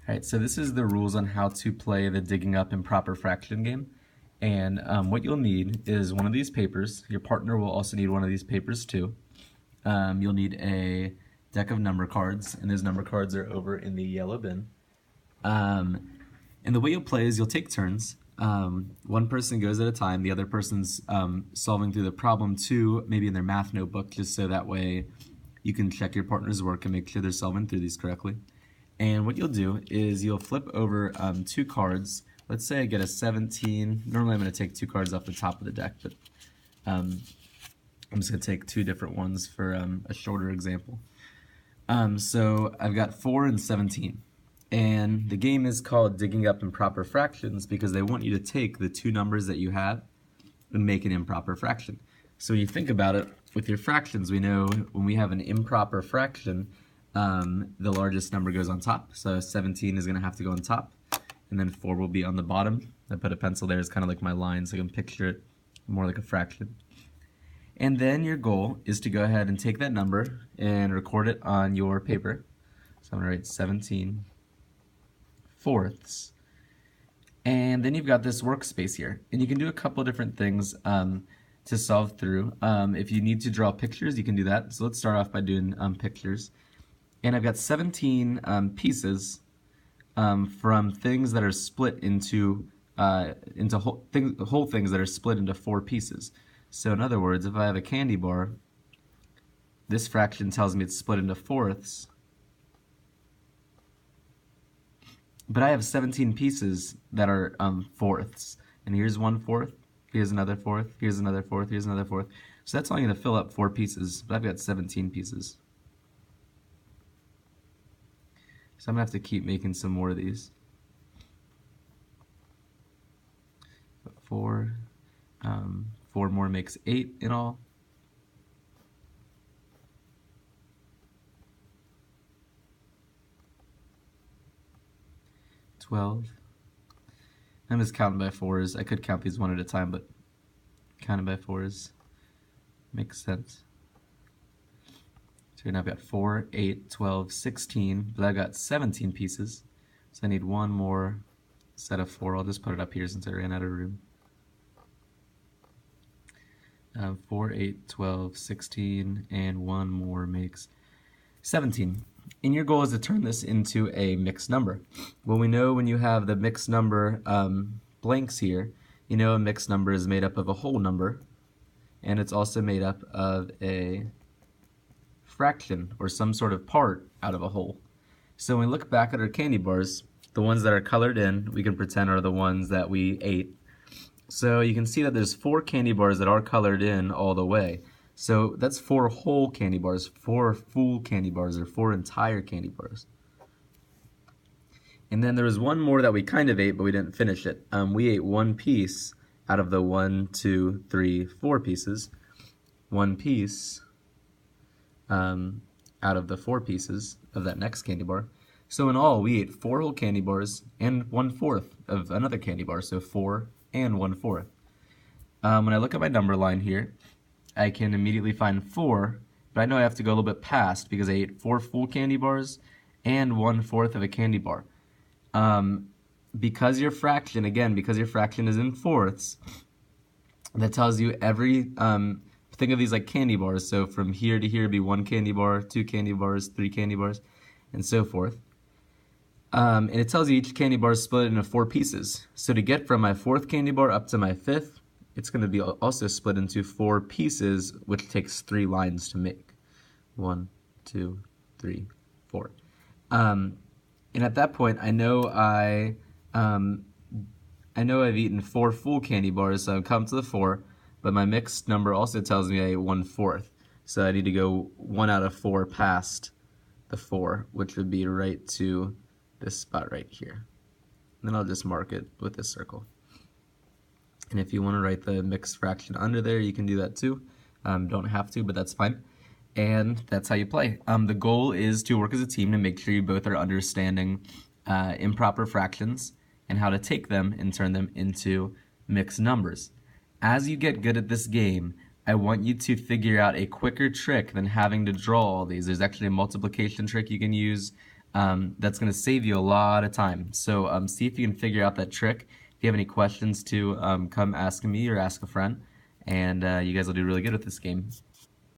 Alright, so this is the rules on how to play the digging up improper fraction game. And what you'll need is one of these papers. Your partner will also need one of these papers too. You'll need a deck of number cards, and those number cards are over in the yellow bin. And the way you'll play is you'll take turns. One person goes at a time, the other person's solving through the problem too, maybe in their math notebook, just so that way you can check your partner's work and make sure they're solving through these correctly. And what you'll do is you'll flip over two cards. Let's say I get a 17. Normally I'm going to take two cards off the top of the deck, but I'm just going to take two different ones for a shorter example. So I've got 4 and 17. And the game is called Digging Up Improper Fractions because they want you to take the two numbers that you have and make an improper fraction. So when you think about it, with your fractions, we know when we have an improper fraction, the largest number goes on top. So 17 is going to have to go on top, and then 4 will be on the bottom. I put a pencil there as kind of like my line so I can picture it more like a fraction. And then your goal is to go ahead and take that number and record it on your paper. So I'm going to write 17 fourths. And then you've got this workspace here. And you can do a couple of different things to solve through. If you need to draw pictures, you can do that. So let's start off by doing pictures. And I've got 17 pieces from things that are split into whole things that are split into 4 pieces. So in other words, if I have a candy bar, this fraction tells me it's split into fourths. But I have 17 pieces that are fourths. And here's 1/4, here's another fourth, here's another fourth, here's another fourth. So that's only going to fill up 4 pieces, but I've got 17 pieces. So I'm going to have to keep making some more of these. 4 more makes 8 in all. I'm just counting by 4s. I could count these one at a time, but counting by 4s makes sense. So now I've got 4, 8, 12, 16, but I've got 17 pieces. So I need one more set of 4. I'll just put it up here since I ran out of room. 4, 8, 12, 16, and one more makes 17. And your goal is to turn this into a mixed number. Well, we know when you have the mixed number blanks here, you know a mixed number is made up of a whole number, and it's also made up of a fraction or some sort of part out of a whole. So when we look back at our candy bars, the ones that are colored in, we can pretend are the ones that we ate. So you can see that there's 4 candy bars that are colored in all the way. So that's 4 whole candy bars, 4 full candy bars, or 4 entire candy bars. And then there was one more that we kind of ate, but we didn't finish it. We ate 1 piece out of the 1, 2, 3, 4 pieces. 1 piece out of the 4 pieces of that next candy bar. So in all, we ate 4 whole candy bars and 1/4 of another candy bar, so 4 and 1/4. When I look at my number line here, I can immediately find 4, but I know I have to go a little bit past because I ate 4 full candy bars and 1/4 of a candy bar. Because your fraction is in fourths, that tells you every, think of these like candy bars, so from here to here would be 1 candy bar, 2 candy bars, 3 candy bars, and so forth. And it tells you each candy bar is split into 4 pieces. So to get from my 4th candy bar up to my 5th, it's going to be also split into 4 pieces, which takes 3 lines to make. 1, 2, 3, 4. And at that point, I know I've eaten 4 full candy bars, so I've come to the 4. But my mixed number also tells me I ate 1/4. So I need to go 1 out of 4 past the 4, which would be right to this spot right here. And then I'll just mark it with this circle. And if you want to write the mixed fraction under there, you can do that too. Don't have to, but that's fine. And that's how you play. The goal is to work as a team to make sure you both are understanding improper fractions and how to take them and turn them into mixed numbers. As you get good at this game, I want you to figure out a quicker trick than having to draw all these. There's actually a multiplication trick you can use. that's going to save you a lot of time. So see if you can figure out that trick. If you have any questions, to come ask me or ask a friend, and you guys will do really good with this game.